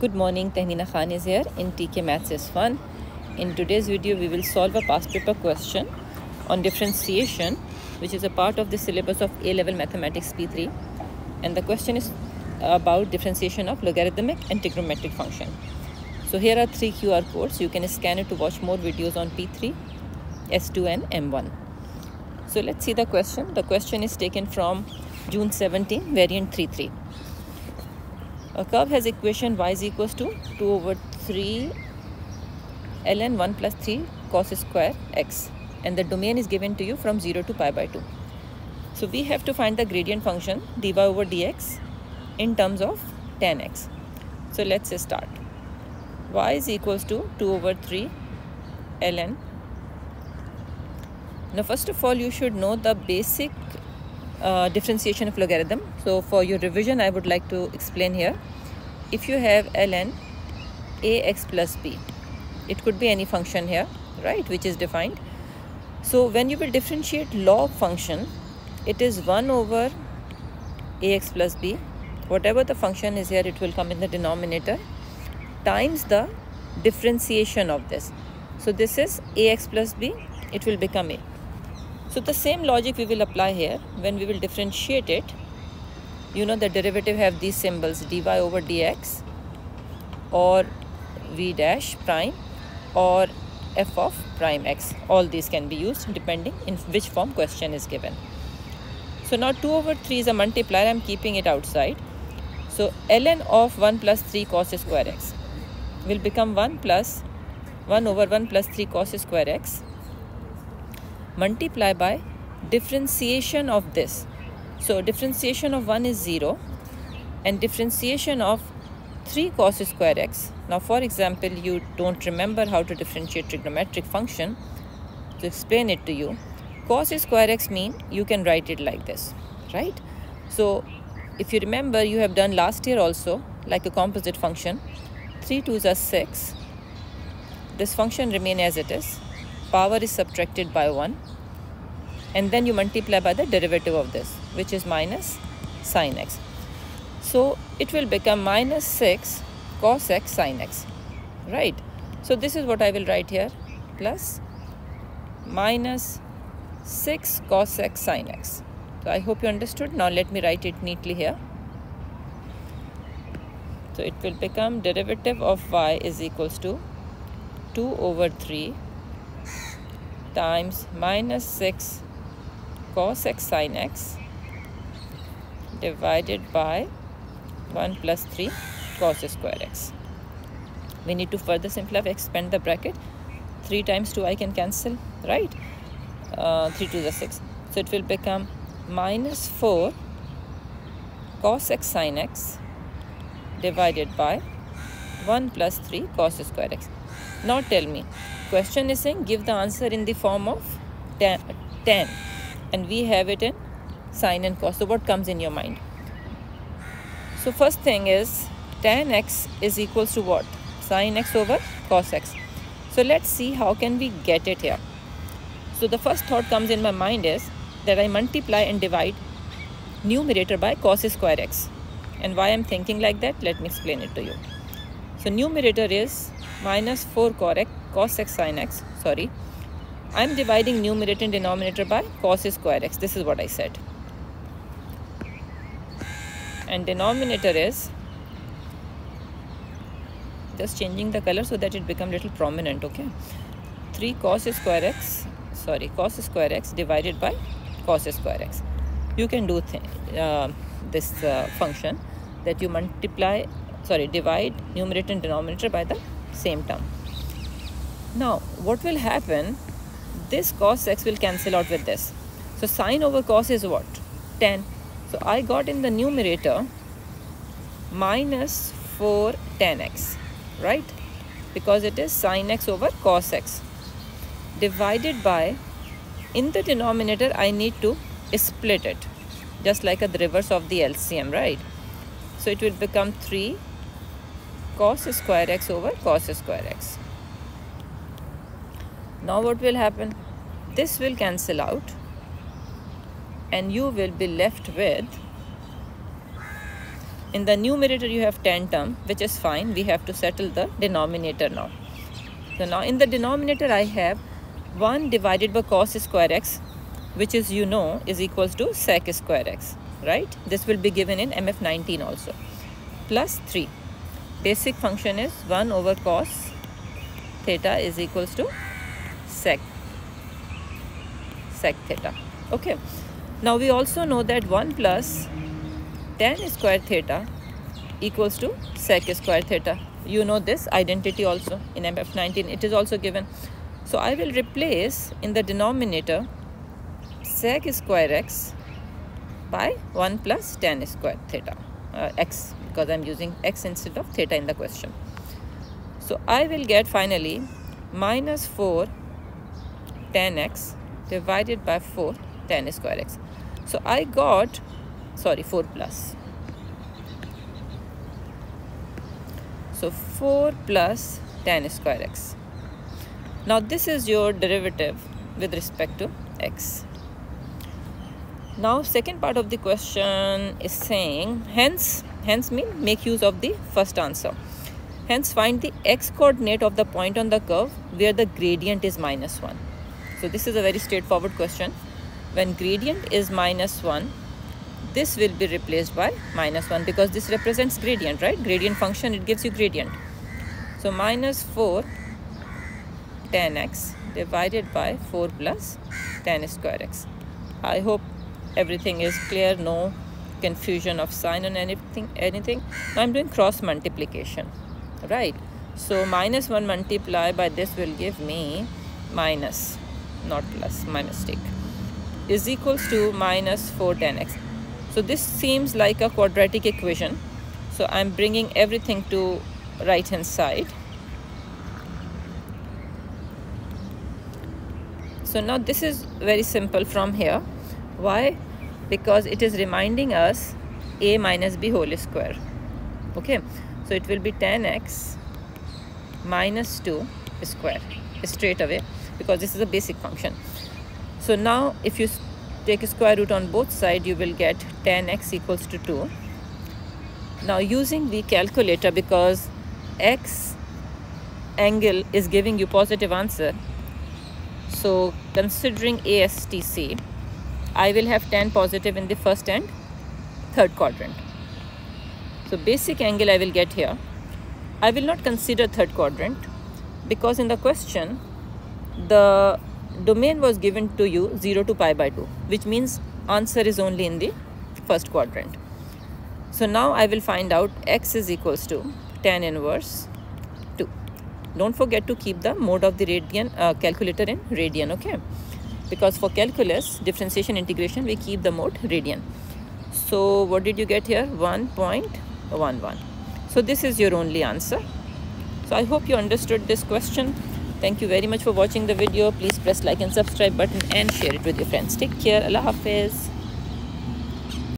Good morning, Tehnina Khan is here in TK Maths is Fun. In today's video, we will solve a past paper question on differentiation, which is a part of the syllabus of A-level Mathematics P3. And the question is about differentiation of logarithmic and trigonometric function. So here are 3 QR codes. You can scan it to watch more videos on P3, S2 and M1. So let's see the question. The question is taken from June 17, variant 3.3. A curve has equation y is equals to 2 over 3 ln 1 plus 3 cos square x, and the domain is given to you from 0 to pi by 2. So we have to find the gradient function dy over dx in terms of tan x. So let's start. Y is equals to 2 over 3 ln. Now first of all, you should know the basic differentiation of logarithm. So for your revision, I would like to explain here. If you have ln ax plus b, it could be any function here, right, which is defined. So when you will differentiate log function, it is 1 over ax plus b. Whatever the function is here, it will come in the denominator times the differentiation of this. So this is ax plus b, it will become a. So the same logic we will apply here. When we will differentiate it, you know the derivative have these symbols dy over dx or v dash prime or f of prime x. All these can be used depending in which form question is given. So now 2 over 3 is a multiplier. I am keeping it outside. So ln of 1 plus 3 cos square x will become 1 over 1 plus 3 cos square x multiply by differentiation of this. So differentiation of 1 is 0 and differentiation of 3 cos square x. Now for example, you don't remember how to differentiate trigonometric function. To explain it to you, cos square x mean you can write it like this, right? So if you remember, you have done last year also like a composite function. 3 2s are 6. This function remain as it is. Power is subtracted by 1, and then you multiply by the derivative of this, which is minus sin x. So it will become minus 6 cos x sin x, right? So this is what I will write here, plus minus 6 cos x sin x. So I hope you understood. Now let me write it neatly here. So it will become derivative of y is equals to 2 over 3 times minus 6 cos x sin x divided by 1 plus 3 cos square x. We need to further simplify, expand the bracket. 3 times 2 I can cancel, right? 3 to the 6. So it will become minus 4 cos x sin x divided by 1 plus 3 cos square x. Now tell me, question is saying give the answer in the form of tan, and we have it in sin and cos. So what comes in your mind? So first thing is tan x is equals to what? Sin x over cos x. So let's see how can we get it here. So the first thought comes in my mind is that I multiply and divide numerator by cos square x. And why I'm thinking like that, let me explain it to you. So numerator is minus 4 cos x sin x, sorry. I'm dividing numerator and denominator by cos square x. This is what I said. And denominator is, just changing the color so that it become little prominent, okay? 3 cos square x, sorry, cos square x divided by cos square x. You can do this function that you divide numerator and denominator by the same term. Now what will happen, this cos x will cancel out with this. So sin over cos is what? Tan. So I got in the numerator minus 4 tan x, right? Because it is sin x over cos x divided by, in the denominator I need to split it, just like the reverse of the LCM, right? So it will become 3 cos square x over cos square x. Now what will happen? This will cancel out and you will be left with In the numerator you have tan term, which is fine. We have to settle the denominator now. So now in the denominator I have 1 divided by cos square x, which is is equals to sec square x, right? This will be given in MF19 also, plus 3. Basic function is 1 over cos theta is equals to sec theta. Okay, now we also know that 1 plus tan square theta equals to sec square theta. You know this identity also in MF19, it is also given. So I will replace in the denominator sec square x by 1 plus tan square theta x, because I am using x instead of theta in the question. So I will get finally minus 4 tan x divided by 4 tan square x. So I got 4 plus. So 4 plus tan square x. Now this is your derivative with respect to x. Now second part of the question is saying hence mean make use of the first answer. Hence find the x coordinate of the point on the curve where the gradient is minus 1. So this is a very straightforward question. When gradient is minus 1, this will be replaced by minus 1 because this represents gradient, right? Gradient function, it gives you gradient. So minus 4 tan x divided by 4 plus tan square x. I hope everything is clear, no confusion of sign on anything. Now I'm doing cross multiplication, right? So minus 1 multiplied by this will give me minus, not plus, my mistake, is equals to minus 4 tan x. So this seems like a quadratic equation. So I'm bringing everything to right hand side. So now this is very simple from here. Why? Because it is reminding us a minus b whole square. Okay, so it will be tan x minus 2 square straight away, because this is a basic function. So now if you take a square root on both sides, you will get tan x equals to 2. Now using the calculator, because x angle is giving you positive answer, so considering ASTC, I will have tan positive in the first and third quadrant. So basic angle I will get here. I will not consider third quadrant because in the question the domain was given to you 0 to pi by 2, which means answer is only in the first quadrant. So now I will find out x is equals to tan inverse 2. Don't forget to keep the mode of the calculator in radian, okay? Because for calculus, differentiation, integration, we keep the mode radian. So what did you get here? 1.11. So this is your only answer. So I hope you understood this question. Thank you very much for watching the video. Please press like and subscribe button and share it with your friends. Take care. Allah Hafiz.